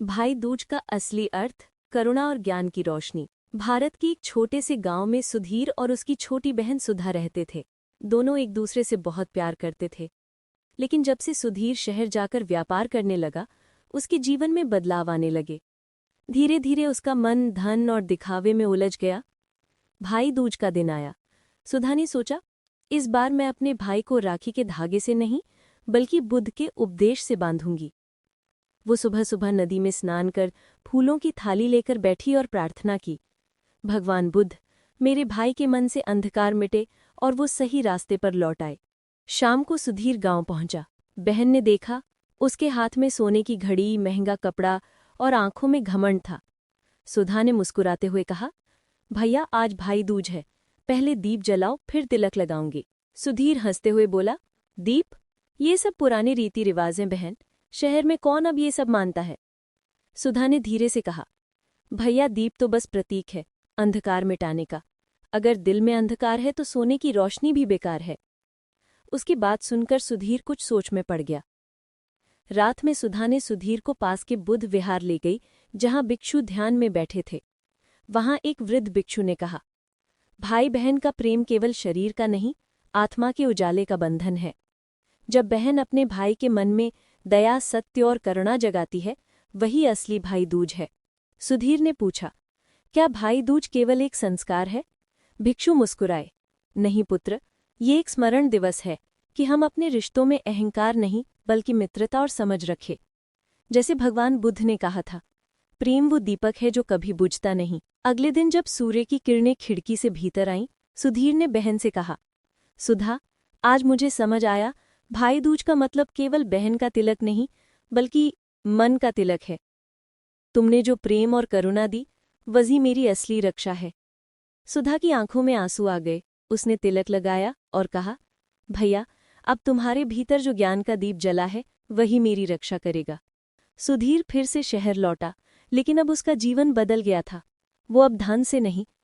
भाई दूज का असली अर्थ करुणा और ज्ञान की रोशनी। भारत के एक छोटे से गांव में सुधीर और उसकी छोटी बहन सुधा रहते थे। दोनों एक दूसरे से बहुत प्यार करते थे। लेकिन जब से सुधीर शहर जाकर व्यापार करने लगा, उसके जीवन में बदलाव आने लगे। धीरे धीरे उसका मन धन और दिखावे में उलझ गया। भाई दूज का दिन आया। सुधा ने सोचा, इस बार मैं अपने भाई को राखी के धागे से नहीं बल्कि बुद्ध के उपदेश से बांधूंगी। वो सुबह सुबह नदी में स्नान कर फूलों की थाली लेकर बैठी और प्रार्थना की, भगवान बुद्ध, मेरे भाई के मन से अंधकार मिटे और वो सही रास्ते पर लौट आए। शाम को सुधीर गांव पहुंचा। बहन ने देखा, उसके हाथ में सोने की घड़ी, महंगा कपड़ा और आंखों में घमंड था। सुधा ने मुस्कुराते हुए कहा, भैया आज भाई दूज है, पहले दीप जलाओ फिर तिलक लगाऊंगी। सुधीर हंसते हुए बोला, दीप? ये सब पुरानी रीति रिवाजें बहन, शहर में कौन अब ये सब मानता है। सुधा ने धीरे से कहा, भैया दीप तो बस प्रतीक है, अंधकार मिटाने का। अगर दिल में अंधकार है तो सोने की रोशनी भी बेकार है। उसकी बात सुनकर सुधीर कुछ सोच में पड़ गया। रात में सुधा ने सुधीर को पास के बुद्ध विहार ले गई, जहां भिक्षु ध्यान में बैठे थे। वहां एक वृद्ध भिक्षु ने कहा, भाई बहन का प्रेम केवल शरीर का नहीं, आत्मा के उजाले का बंधन है। जब बहन अपने भाई के मन में दया, सत्य और करुणा जगाती है, वही असली भाई दूज है। सुधीर ने पूछा, क्या भाई दूज केवल एक संस्कार है? भिक्षु मुस्कुराए, नहीं पुत्र, ये एक स्मरण दिवस है कि हम अपने रिश्तों में अहंकार नहीं बल्कि मित्रता और समझ रखें। जैसे भगवान बुद्ध ने कहा था, प्रेम वो दीपक है जो कभी बुझता नहीं। अगले दिन जब सूर्य की किरणें खिड़की से भीतर आईं, सुधीर ने बहन से कहा, सुधा, आज मुझे समझ आया, भाई दूज का मतलब केवल बहन का तिलक नहीं बल्कि मन का तिलक है। तुमने जो प्रेम और करुणा दी, वही मेरी असली रक्षा है। सुधा की आंखों में आंसू आ गए। उसने तिलक लगाया और कहा, भैया, अब तुम्हारे भीतर जो ज्ञान का दीप जला है, वही मेरी रक्षा करेगा। सुधीर फिर से शहर लौटा, लेकिन अब उसका जीवन बदल गया था। वो अब धन से नहीं